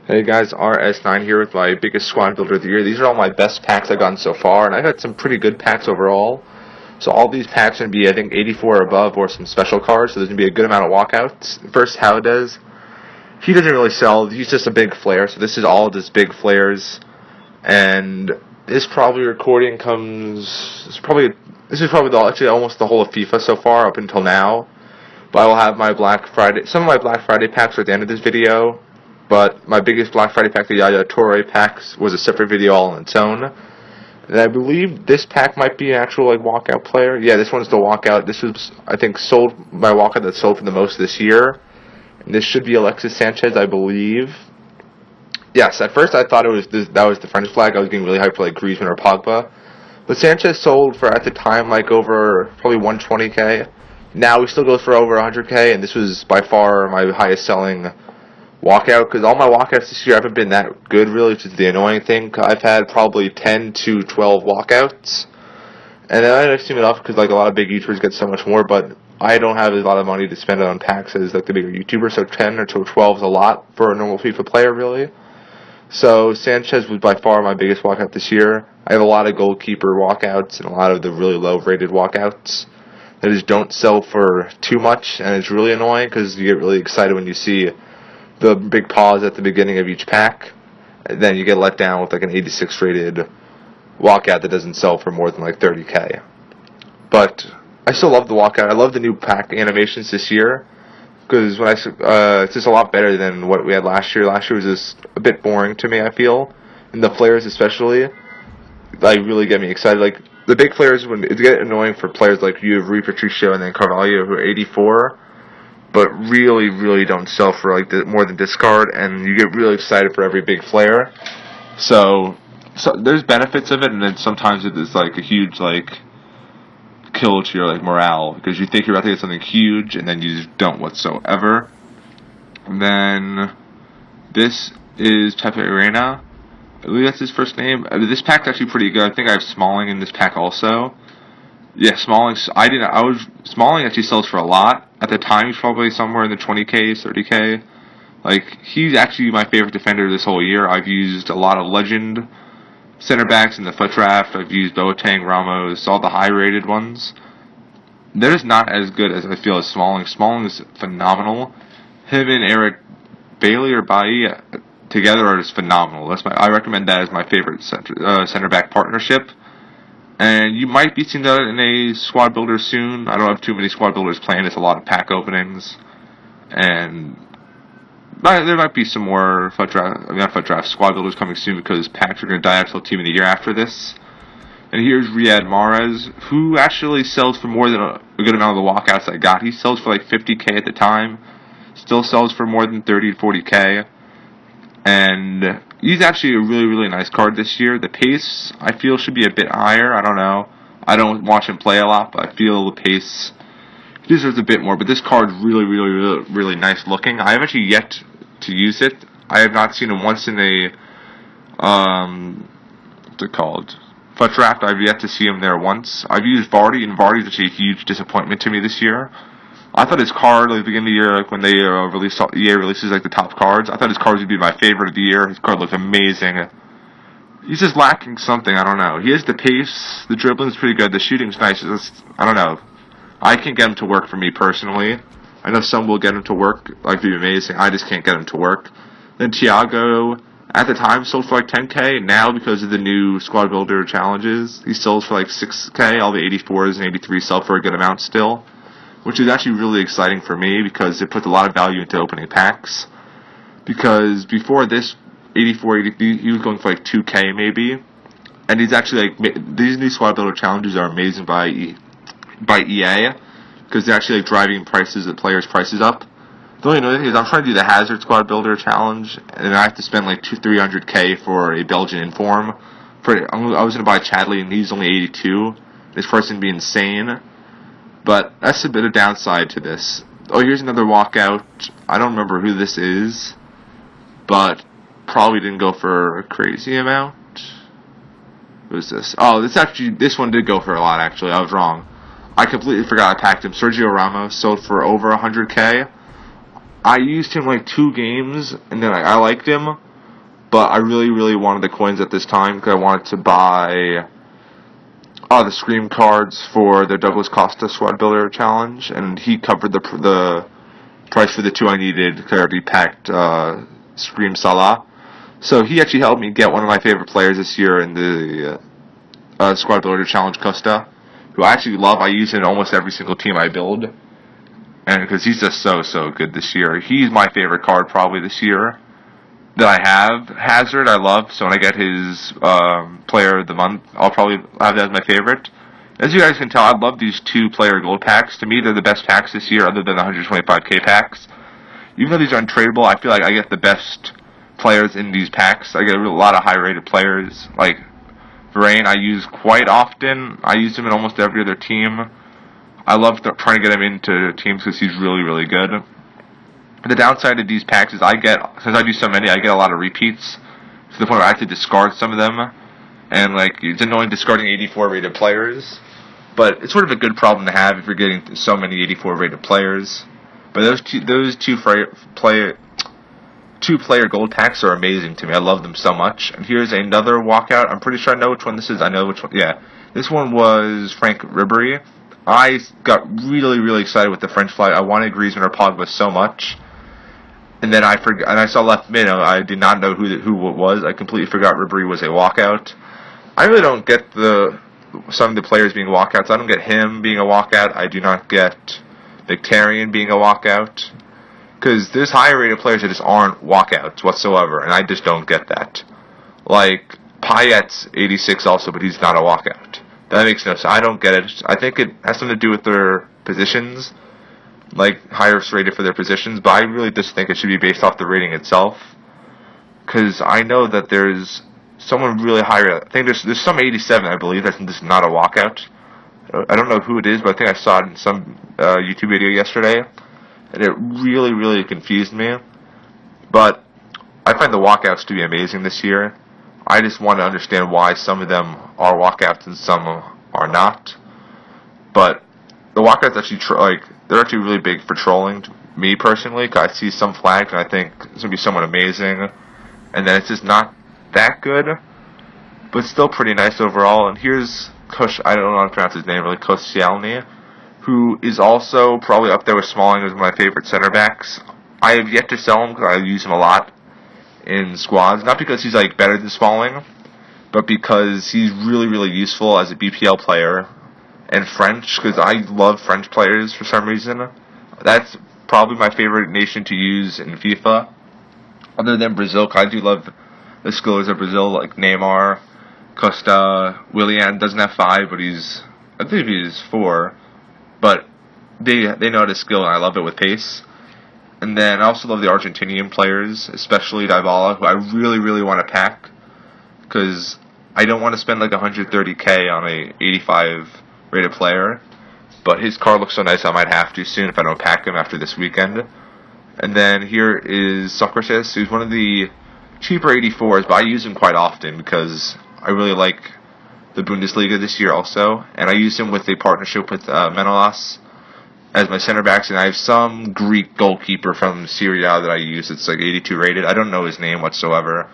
Hey guys, RS9 here with my biggest squad builder of the year. These are all my best packs I've gotten so far, and I've had some pretty good packs overall. So all these packs are going to be, I think, 84 or above, or some special cards, so there's going to be a good amount of walkouts. First, Howdez. He doesn't really sell, he's just a big flare, so this is all just big flares. And this probably recording comes, this is probably actually almost the whole of FIFA so far, up until now. But I will have my some of my Black Friday packs are at the end of this video. But my biggest Black Friday pack, the Yaya Toure packs, was a separate video all on its own. And I believe this pack might be an actual walkout player. Yeah, this one's the walkout. This was, I think, my walkout that sold for the most this year. And this should be Alexis Sanchez, I believe. Yes, at first I thought that was the French flag. I was getting really hyped for Griezmann or Pogba. But Sanchez sold for, at the time, over probably 120k. Now he still goes for over 100k, and this was by far my highest selling walkout, because all my walkouts this year haven't been that good, really, which is the annoying thing. I've had probably 10 to 12 walkouts, and then I've seen it off because a lot of big YouTubers get so much more, but I don't have a lot of money to spend on packs as the bigger YouTubers, so 10 or 12 is a lot for a normal FIFA player, really. So Sanchez was by far my biggest walkout this year. I have a lot of goalkeeper walkouts and a lot of the really low-rated walkouts that just don't sell for too much, and it's really annoying because you get really excited when you see the big pause at the beginning of each pack, and then you get let down with an 86 rated walkout that doesn't sell for more than 30k. But I still love the walkout. I love the new pack animations this year, because it's just a lot better than what we had last year. Last year was just a bit boring to me, I feel, and the flares especially really get me excited. The big flares, when it get annoying for players like you, Rui Patricio, and then Carvalho, who are 84. But really don't sell for more than discard, and you get really excited for every big flare. So there's benefits of it, and then sometimes it is a huge kill to your morale, because you think you're about to get something huge, and then you just don't whatsoever. And then this is Pepe Reina. I believe that's his first name. This pack's actually pretty good. I think I have Smalling in this pack also. Yeah, Smalling. Smalling actually sells for a lot. At the time, he's probably somewhere in the 20k, 30k. He's actually my favorite defender this whole year. I've used a lot of legend center backs in the foot draft. I've used Boateng, Ramos, all the high-rated ones. They're just not as good as I feel as Smalling. Smalling is phenomenal. Him and Eric Bailey or Bailly together are just phenomenal. I recommend that as my favorite center back partnership. And you might be seeing that in a squad builder soon. I don't have too many squad builders planned. It's a lot of pack openings. And there might be some more squad builders coming soon, because packs are going to die out till Team of the Year after this. And here's Riyad Mahrez, who actually sells for more than a good amount of the walkouts I got. He sells for 50k at the time. Still sells for more than 30 to 40k. And he's actually a really nice card this year. The pace, I feel, should be a bit higher. I don't know. I don't watch him play a lot, but I feel the pace deserves a bit more. But this card's really nice looking. I have actually yet to use it. I have not seen him once in a what's it called? Foot draft. I've yet to see him there once. I've used Vardy, and Vardy's actually a huge disappointment to me this year. I thought his card, at the beginning of the year, when they EA releases the top cards, I thought his cards would be my favorite of the year. His card looked amazing. He's just lacking something, I don't know. He has the pace, the dribbling's pretty good, the shooting's nice. I don't know. I can't get him to work for me personally. I know some will get him to work, be amazing. I just can't get him to work. Then Thiago, at the time, sold for 10k. Now, because of the new squad builder challenges, he sells for 6k. All the 84s and 83s sell for a good amount still, which is actually really exciting for me, because it puts a lot of value into opening packs. Because before this, 84, 83, he was going for 2k maybe. And he's actually these new squad builder challenges are amazing by EA, because they're actually driving players' prices up. The only annoying thing is I'm trying to do the Hazard squad builder challenge, and I have to spend 300k for a Belgian inform. I was going to buy Chadley, and he's only 82. This person would be insane. But that's a bit of downside to this. Oh, here's another walkout. I don't remember who this is, but probably didn't go for a crazy amount. Who's this? Oh, this one did go for a lot, actually. I was wrong. I completely forgot I packed him. Sergio Ramos sold for over 100k. I used him 2 games, and then I liked him, But I really wanted the coins at this time because I wanted to buy the Scream cards for the Douglas Costa Squad Builder Challenge, and he covered the price for the 2 I needed because I already packed Scream Salah. So he actually helped me get one of my favorite players this year in the Squad Builder Challenge, Costa, who I actually love. I use him in almost every single team I build, and because he's just so good this year. He's my favorite card probably this year that I have. Hazard I love, so when I get his Player of the Month, I'll probably have that as my favorite. As you guys can tell, I love these 2-player gold packs. To me, they're the best packs this year other than the 125k packs. Even though these are untradeable, I feel like I get the best players in these packs. I get a lot of high-rated players. Like Varane, I use quite often. I use him in almost every other team. I love trying to get him into teams because he's really good. The downside of these packs is since I do so many, I get a lot of repeats to the point where I have to discard some of them. And like, it's annoying discarding 84 rated players. But it's sort of a good problem to have if you're getting so many 84 rated players. But those two-player gold packs are amazing to me. I love them so much. And here's another walkout. I'm pretty sure I know which one this is. I know which one. Yeah. This one was Frank Ribery. I got really excited with the French flag. I wanted Griezmann or Pogba so much. And then I saw left mid. I did not know who it was. I completely forgot Ribery was a walkout. I really don't get some of the players being walkouts. I don't get him being a walkout. I do not get Victorian being a walkout. Because there's higher rated players that just aren't walkouts whatsoever, and I just don't get that. Like, Payet's 86 also, but he's not a walkout. That makes no sense. I don't get it. I think it has something to do with their positions, like higher rated for their positions, but I really just think it should be based off the rating itself. Because I know that there's someone really higher. I think there's some 87, I believe, that's just not a walkout. I don't know who it is, but I think I saw it in some YouTube video yesterday. And it really confused me. But I find the walkouts to be amazing this year. I just want to understand why some of them are walkouts and some are not. But the walkouts actually, they're actually really big for trolling to me personally. Because I see some flags and I think it's going to be somewhat amazing. And then it's just not that good. But still pretty nice overall. And here's I don't know how to pronounce his name really, Koscielny, who is also probably up there with Smalling as one of my favorite center backs. I have yet to sell him because I use him a lot in squads. Not because he's like better than Smalling, but because he's really useful as a BPL player. And French, because I love French players for some reason. That's probably my favorite nation to use in FIFA. Other than Brazil, because I do love the skillers of Brazil, like Neymar, Costa, Willian doesn't have 5, but I believe he's 4. But they know how to skill, and I love it with pace. And then I also love the Argentinian players, especially Dybala, who I really want to pack. Because I don't want to spend like 130k on a 85 rated player. But his card looks so nice I might have to soon if I don't pack him after this weekend. And then here is Socrates, who's one of the cheaper 84s, but I use him quite often because I really like the Bundesliga this year also, and I use him with a partnership with Manolas as my center backs, and I have some Greek goalkeeper from Serie A that I use. It's like 82 rated. I don't know his name whatsoever.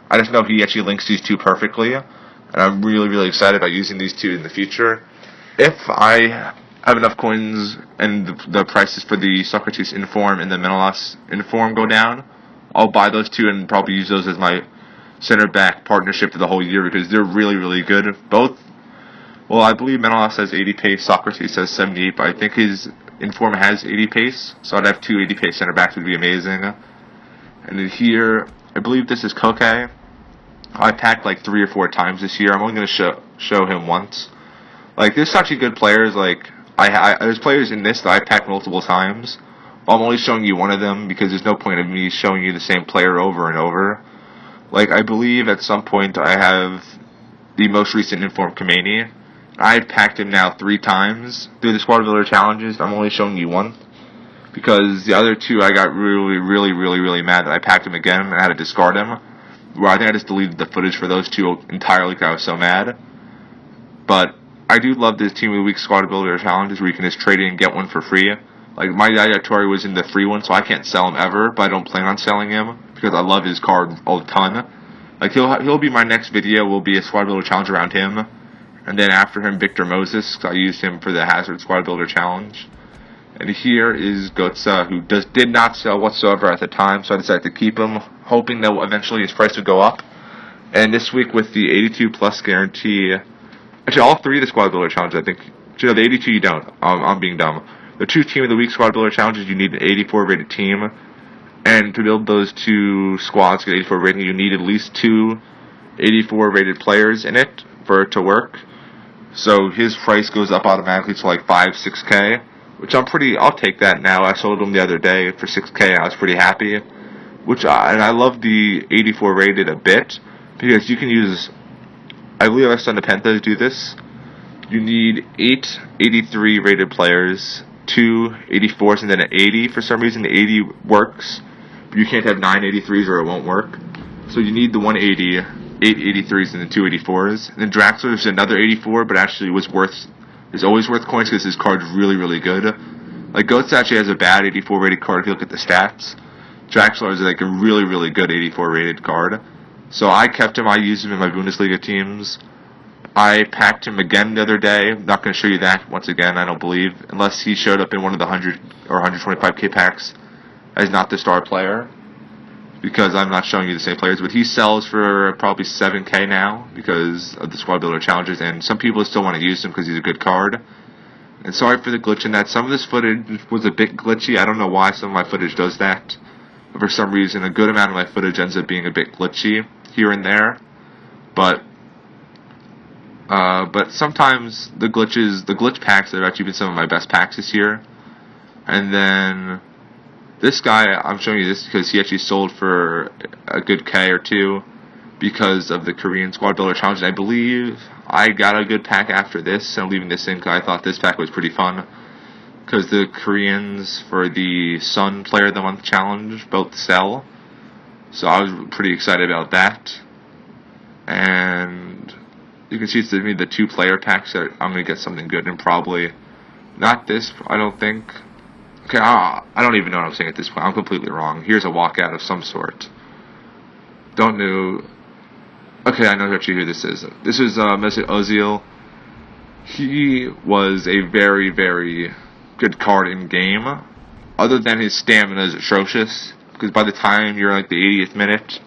I just know he actually links these two perfectly, and I'm really excited about using these two in the future. If I have enough coins and the prices for the Socrates Inform and the Manolas Inform go down, I'll buy those two and probably use those as my center back partnership for the whole year because they're really good. Both, well, I believe Manolas has 80 pace, Socrates has 78, but I think his Inform has 80 pace, so I'd have 2 80 pace center backs would be amazing. And then here, I believe this is Koke. I packed like 3 or 4 times this year. I'm only going to show him once. Like, there's actually good players. Like, there's players in this that I packed multiple times. I'm only showing you one of them because there's no point of me showing you the same player over and over. Like, I believe at some point I have the most recent Inform Kameni. I've packed him now 3 times through the Squad Builder challenges. I'm only showing you one because the other 2 I got really mad that I packed him again and I had to discard him. Where I think I just deleted the footage for those 2 entirely because I was so mad. But I do love this Team of the Week Squad Builder challenges where you can just trade it and get one for free. Like, my Yaya Toure was in the free one, so I can't sell him ever, but I don't plan on selling him because I love his card a ton. Like, he'll be my next video, will be a squad builder challenge around him. And then after him, Victor Moses, 'cause I used him for the Hazard Squad Builder Challenge. And here is Gotza, who did not sell whatsoever at the time, so I decided to keep him, hoping that eventually his price would go up. And this week with the 82 plus guarantee, actually all three of the Squad Builder Challenges, I think, the 82 you don't, I'm being dumb. The 2 Team of the Week Squad Builder Challenges, you need an 84 rated team. And to build those 2 squads, get 84 rating, you need at least 2 84 rated players in it for it to work. So his price goes up automatically to like 5-6K, which I'll take that now. I sold him the other day for 6K. I was pretty happy. And I love the 84 rated a bit, because you can use, I believe I've done the Pentas do this. You need 8 83 rated players, 2 84s, and then an 80. For some reason, the 80 works, but you can't have 9 83s or it won't work. So you need the 180, 8 83s, and then 2 84s. And then Draxler is another 84, but actually is always worth coins because his card's really, really good. Like, Goats actually has a bad 84 rated card if you look at the stats. Draxler is like a really, really good 84 rated card. So I kept him. I used him in my Bundesliga teams. I packed him again the other day. I'm not going to show you that once again, I don't believe, unless he showed up in one of the 100 or 125k packs as not the star player, because I'm not showing you the same players. But he sells for probably 7k now because of the Squad Builder Challenges, and some people still want to use him because he's a good card. And sorry for the glitch in that. Some of this footage was a bit glitchy. I don't know why some of my footage does that. But for some reason, a good amount of my footage ends up being a bit glitchy here and there. But sometimes the glitch packs have actually been some of my best packs this year. And then this guy, I'm showing you this because he actually sold for a good K or 2 because of the Korean Squad Builder Challenge. And I believe I got a good pack after this. I'm leaving this in because I thought this pack was pretty fun, because the Koreans for the Sun Player of the Month Challenge both sell. So I was pretty excited about that. And you can see it's me the 2 player packs that I'm going to get something good, and probably not this, I don't think. Okay, I don't even know what I'm saying at this point. I'm completely wrong. Here's a walkout of some sort. Don't know. Okay, I know actually who this is. This is Mesut Ozil. He was a very, very good card in game. Other than his stamina is atrocious, because by the time you're like the 80th minute,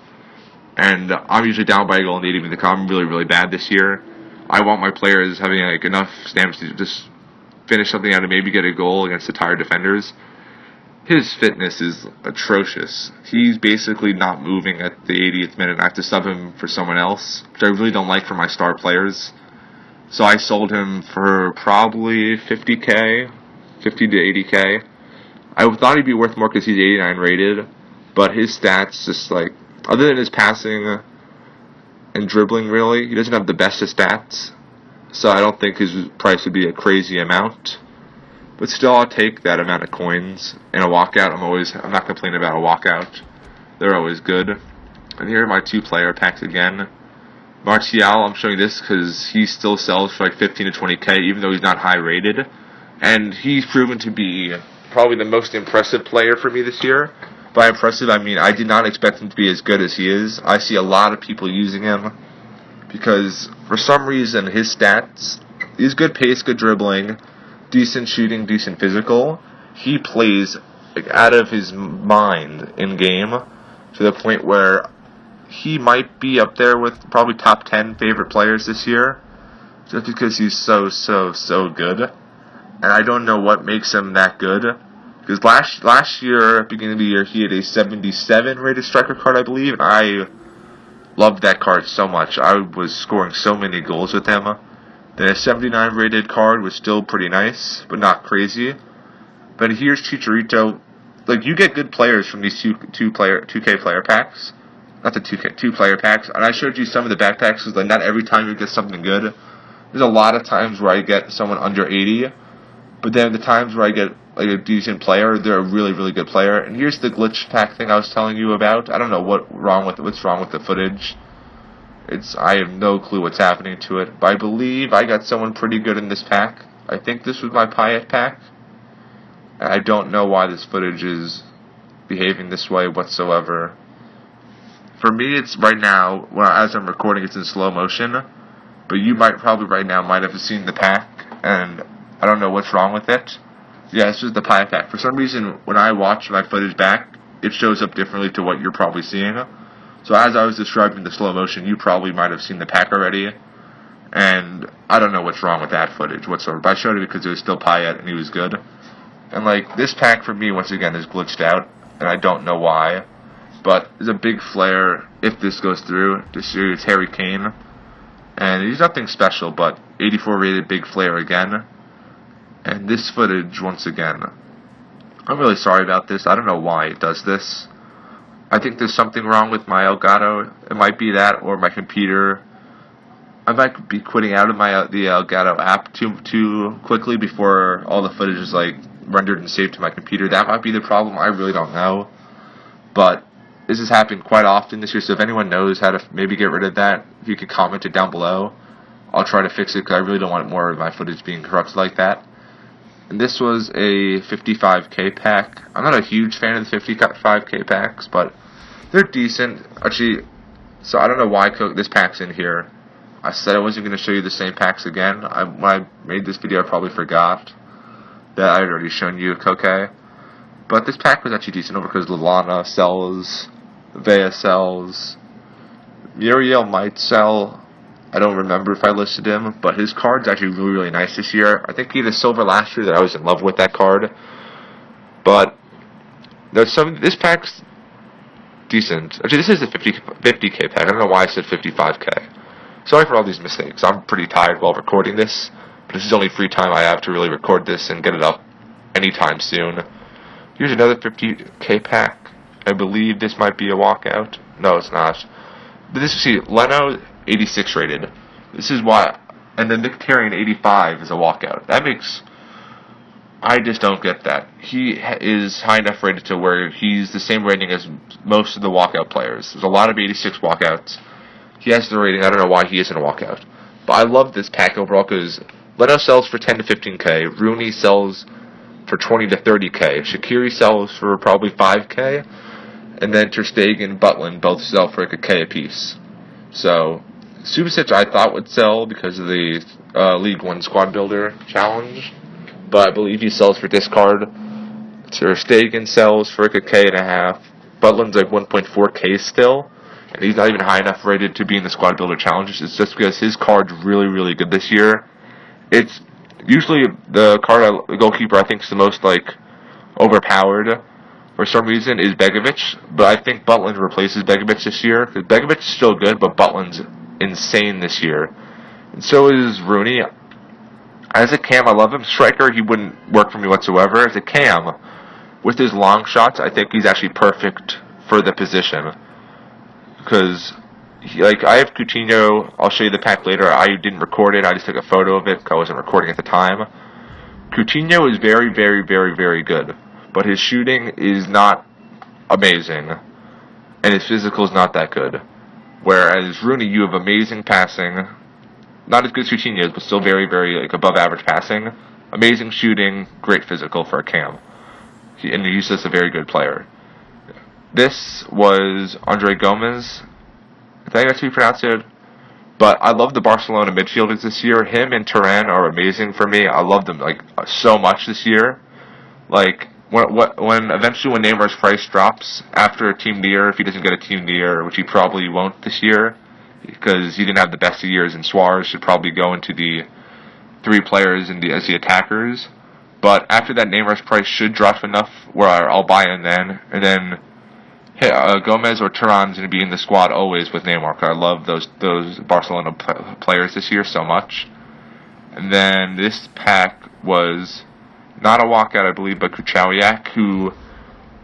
and I'm usually down by a goal in the 80th minute, I'm really, really bad this year. I want my players having like enough stamina to just finish something out and maybe get a goal against the tired defenders. His fitness is atrocious. He's basically not moving at the 80th minute, and I have to sub him for someone else, which I really don't like for my star players. So I sold him for probably 50k, 50 to 80k. I thought he'd be worth more because he's 89 rated, but his stats just like, other than his passing and dribbling, really, he doesn't have the best of stats. So I don't think his price would be a crazy amount. But still, I'll take that amount of coins in a walkout. I'm not complaining about a walkout. They're always good. And here are my 2 player packs again. Martial, I'm showing this because he still sells for like 15 to 20k, even though he's not high rated. And he's proven to be probably the most impressive player for me this year. By impressive, I mean I did not expect him to be as good as he is. I see a lot of people using him because for some reason his stats, he's good pace, good dribbling, decent shooting, decent physical. He plays like out of his mind in game to the point where he might be up there with probably top 10 favorite players this year, just because he's so good. And I don't know what makes him that good, because last year, beginning of the year, he had a 77 rated striker card, I believe, and I loved that card so much. I was scoring so many goals with him. Then a 79 rated card was still pretty nice, but not crazy. But here's Chicharito. Like, you get good players from these 2K player packs. Not the 2 player packs. And I showed you some of the backpacks, because like, not every time you get something good. There's a lot of times where I get someone under 80. But then the times where I get like a decent player, they're a really, really good player. And here's the glitch pack thing I was telling you about. I don't know what's wrong with the footage. I have no clue what's happening to it. But I believe I got someone pretty good in this pack. I think this was my Payet pack. And I don't know why this footage is behaving this way whatsoever. For me, it's right now, well, as I'm recording, it's in slow motion. But you might probably right now might have seen the pack, and I don't know what's wrong with it. Yeah, this is the pie pack. For some reason, when I watch my footage back, it shows up differently to what you're probably seeing. So as I was describing the slow motion, you probably might have seen the pack already. And I don't know what's wrong with that footage whatsoever. But I showed it because it was still Payet and he was good. And like, this pack for me, once again, is glitched out. And I don't know why. But there's a big flare if this goes through. This year it's Harry Kane. And he's nothing special, but 84 rated big flare again. And this footage, once again, I'm really sorry about this. I don't know why it does this. I think there's something wrong with my Elgato. It might be that, or my computer. I might be quitting out of the Elgato app too quickly before all the footage is like rendered and saved to my computer. That might be the problem. I really don't know. But this has happened quite often this year, so if anyone knows how to maybe get rid of that, if you could comment it down below, I'll try to fix it because I really don't want more of my footage being corrupted like that. And this was a 55k pack. I'm not a huge fan of the 55k packs, but they're decent. Actually, so I don't know why this pack's in here. I said I wasn't going to show you the same packs again. When I made this video, I probably forgot that I had already shown you Koke. But this pack was actually decent over because Lallana sells, Vea sells, Muriel might sell. I don't remember if I listed him, but his card's actually really, really nice this year. I think he had a silver last year that I was in love with that card. But there's this pack's decent. Actually, this is a 50k pack. I don't know why I said 55k. Sorry for all these mistakes. I'm pretty tired while recording this, but this is the only free time I have to really record this and get it up anytime soon. Here's another 50k pack. I believe this might be a walkout. No, it's not. But this, see, Leno, 86 rated. This is why. And then Mkhitaryan, 85 is a walkout. That makes... I just don't get that. He is high enough rated to where he's the same rating as most of the walkout players. There's a lot of 86 walkouts. He has the rating. I don't know why he isn't a walkout. But I love this pack overall because Leno sells for 10 to 15k. Rooney sells for 20 to 30k. Shaqiri sells for probably 5k. And then Ter Stegen and Butland both sell for like a k a piece. So, Subasic I thought would sell because of the League One Squad Builder challenge. But I believe he sells for discard. Ter Stegen sells for like a k and a half. Butland's like 1.4k still. And he's not even high enough rated to be in the Squad Builder challenges. It's just because his card's really, really good this year. It's usually the goalkeeper I think is the most like overpowered for some reason is Begovic, but I think Butland replaces Begovic this year because Begovic is still good, but Butland's insane this year, and so is Rooney. As a cam, I love him. Striker, he wouldn't work for me whatsoever. As a cam, with his long shots, I think he's actually perfect for the position because. I have Coutinho. I'll show you the pack later. I didn't record it. I just took a photo of it because I wasn't recording at the time. Coutinho is very, very, very, very good. But his shooting is not amazing. And his physical is not that good. Whereas Rooney, you have amazing passing. Not as good as Coutinho, but still very, very above average passing. Amazing shooting. Great physical for a cam. And he's just a very good player. This was Andre Gomez. I think that's how you pronounce it. But I love the Barcelona midfielders this year. Him and Turan are amazing for me. I love them so much this year. When eventually when Neymar's price drops after a team near, if he doesn't get a team near, which he probably won't this year, because he didn't have the best of years, and Suarez should probably go into the 3 players as the attackers. But after that, Neymar's price should drop enough where I'll buy him then, and then. Gomez or Turan's going to be in the squad always with Neymar. I love those Barcelona players this year so much. And then this pack was not a walkout, I believe, but Kuchawiak, who,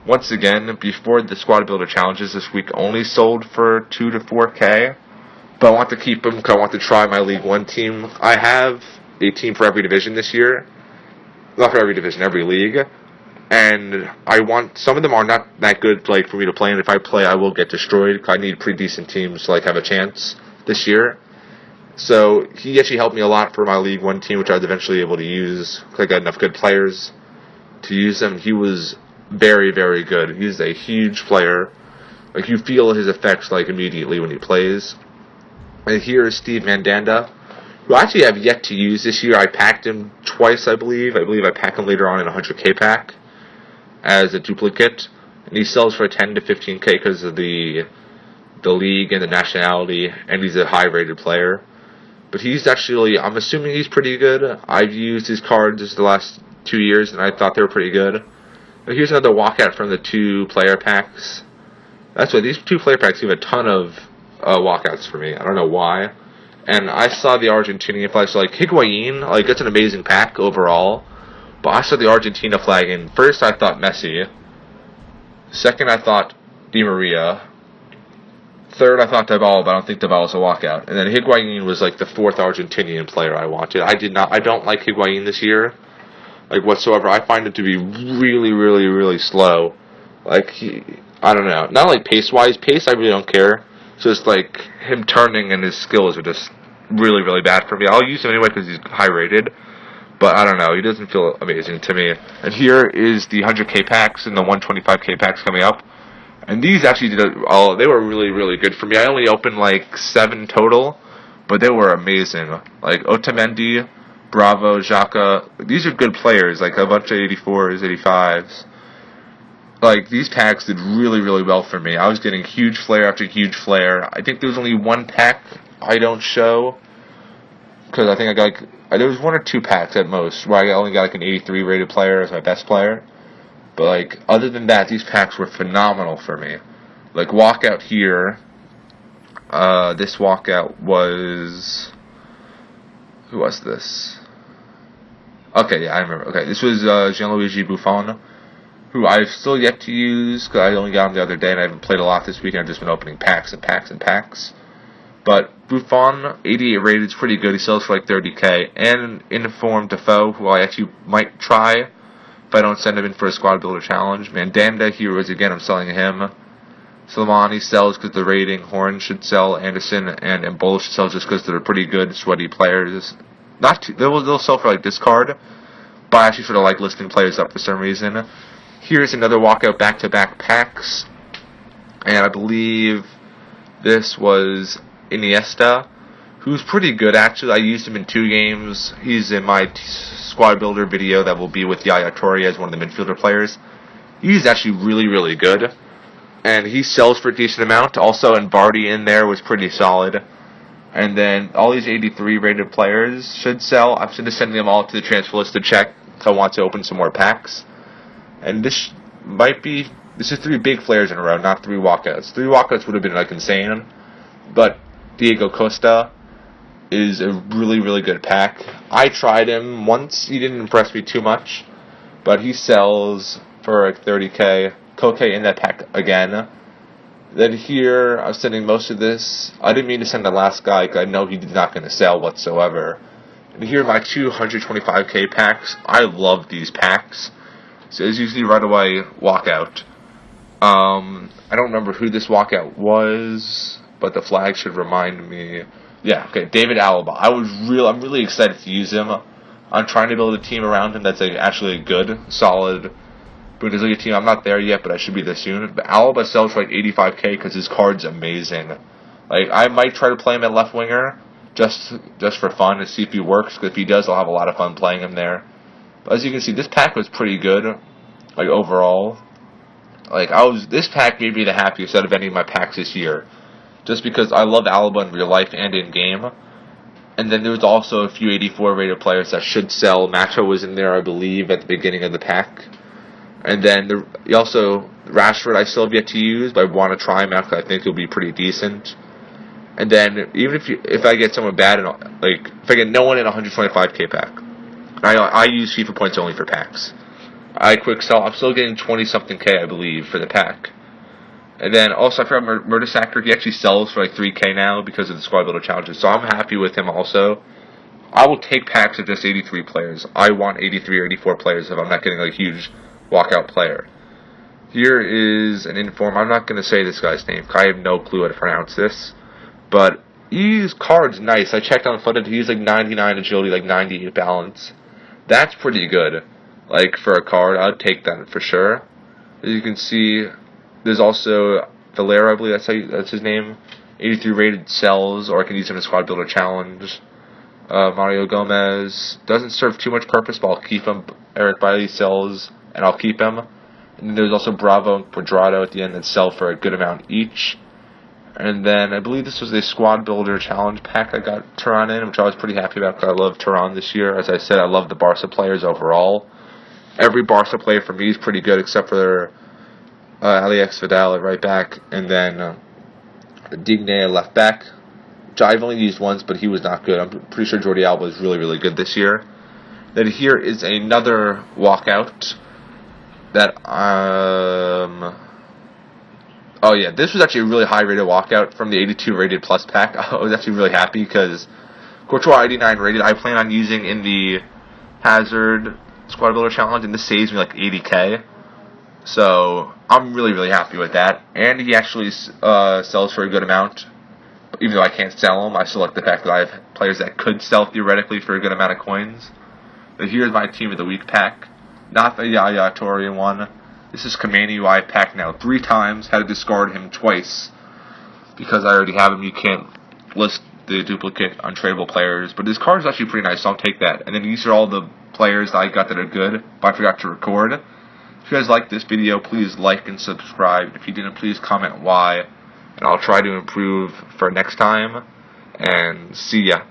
once again, before the Squad Builder challenges this week, only sold for 2 to 4k. But I want to keep him because I want to try my League One team. I have a team for every division this year. Not for every division, every league. And I want, some of them are not that good for me to play, and if I play I will get destroyed. I need pretty decent teams to have a chance this year. So he actually helped me a lot for my League One team, which I was eventually able to use. I got enough good players to use them. He was very, very good. He's a huge player. Like, you feel his effects, like, immediately when he plays. And here is Steve Mandanda, who I actually have yet to use this year. I packed him twice, I believe. I believe I packed him later on in a 100k pack as a duplicate. And he sells for 10 to 15k because of the league and the nationality, and he's a high-rated player. But he's actually, I'm assuming he's pretty good. I've used his cards the last 2 years, and I thought they were pretty good. But here's another walkout from the 2-player packs. That's why these 2-player packs give a ton of walkouts for me. I don't know why. And I saw the Argentinian flag, so like Higuain, like it's an amazing pack overall. But I saw the Argentina flag, and first I thought Messi. Second I thought Di Maria. Third I thought Dybala, but I don't think Dybala's a walkout. And then Higuain was like the 4th Argentinian player I wanted. I don't like Higuain this year, like whatsoever. I find him to be really, really, really slow. Like I don't know. Not like pace-wise. Pace I really don't care. It's just like him turning and his skills are just really, really bad for me. I'll use him anyway because he's high-rated. But I don't know. He doesn't feel amazing to me. And here is the 100k packs and the 125k packs coming up. And these actually they were really, really good for me. I only opened like 7 total, but they were amazing. Like Otamendi, Bravo, Xhaka. These are good players. Like a bunch of 84s, 85s. Like these packs did really, really well for me. I was getting huge flare after huge flare. I think there was only one pack I don't show, because I think I got like, there was 1 or 2 packs at most where I only got like an 83 rated player as my best player. But like other than that, these packs were phenomenal for me. Like walkout here, this walkout was, who was this? Okay, yeah, I remember. Okay, this was Gianluigi Buffon, who I've still yet to use because I only got him the other day and I haven't played a lot this week. I've just been opening packs and packs and packs. But Buffon, 88 rated, is pretty good. He sells for like 30k. And Informed Defoe, who I actually might try if I don't send him in for a squad builder challenge. Mandanda, Heroes, again, I'm selling him. Slimani sells because the rating. Horn should sell. Anderson and Embolo should sell just because they're pretty good, sweaty players. They'll sell for like discard, but I actually sort of like listing players up for some reason. Here's another walkout back-to-back packs. And I believe this was Iniesta, who's pretty good actually. I used him in 2 games. He's in my squad builder video that will be with Yaya Toure as one of the midfielder players. He's actually really, really good. And he sells for a decent amount. Also, and Vardy in there was pretty solid. And then all these 83 rated players should sell. I'm just sending them all to the transfer list to check if I want to open some more packs. And this is 3 big players in a row, not 3 walkouts. 3 walkouts would have been like insane. But Diego Costa is a really, really good pack. I tried him once. He didn't impress me too much. But he sells for like 30k. Koke in that pack again. Then here, I'm sending most of this. I didn't mean to send the last guy because I know he's not going to sell whatsoever. And here are my 225k packs. I love these packs. So it's usually right away walkout. I don't remember who this walkout was, but the flag should remind me. Yeah, okay, David Alaba. I'm really excited to use him. I'm trying to build a team around him that's actually a good, solid Bundesliga team. I'm not there yet, but I should be there soon. But Alaba sells for like 85k because his card's amazing. Like, I might try to play him at left winger just for fun and see if he works. Because if he does, I'll have a lot of fun playing him there. But as you can see, this pack was pretty good, like overall. Like this pack made me the happiest out of any of my packs this year, just because I love Alaba in real life and in game. And then there was also a few 84 rated players that should sell. Macho was in there, I believe, at the beginning of the pack. And then also Rashford I still have yet to use, but I want to try him out because I think he'll be pretty decent. And then even if I get someone bad, if I get no one in a 125k pack, I use FIFA points only for packs. I quick sell. I'm still getting 20-something K, I believe, for the pack. And then also I forgot Mertesacker. He actually sells for like 3k now because of the squad builder challenges. So I'm happy with him also. I will take packs of just 83 players. I want 83 or 84 players if I'm not getting like a huge walkout player. Here is an inform. I'm not going to say this guy's name. I have no clue how to pronounce this. But his card's nice. I checked on footed. He's like 99 agility, like 98 balance. That's pretty good. Like for a card, I'd take that for sure. As you can see, there's also Valera, I believe that's his name. 83 rated sells, or I can use him in Squad Builder Challenge. Mario Gomez doesn't serve too much purpose, but I'll keep him. Eric Bailly sells, and I'll keep him. And then there's also Bravo and Quadrado at the end that sell for a good amount each. And then I believe this was a Squad Builder Challenge pack I got Turan in, which I was pretty happy about because I love Turan this year. As I said, I love the Barca players overall. Every Barca player for me is pretty good except for Alex Vidal at right back, and then Digne at left back, which I've only used once, but he was not good. I'm pretty sure Jordi Alba was really, really good this year. Then here is another walkout that oh yeah, this was actually a really high rated walkout from the 82 rated plus pack. I was actually really happy because Courtois 89 rated I plan on using in the Hazard Squad Builder Challenge, and this saves me like 80k. So I'm really, really happy with that. And he actually sells for a good amount. Even though I can't sell him, I still like the fact that I have players that could sell theoretically for a good amount of coins. But here's my Team of the Week pack. Not the Yaya Toure one. This is Kamani, who I packed now 3 times. Had to discard him twice because I already have him. You can't list the duplicate untradeable players. But this card is actually pretty nice, so I'll take that. And then these are all the players that I got that are good, but I forgot to record. If you guys liked this video, please like and subscribe. If you didn't, please comment why. And I'll try to improve for next time. And see ya.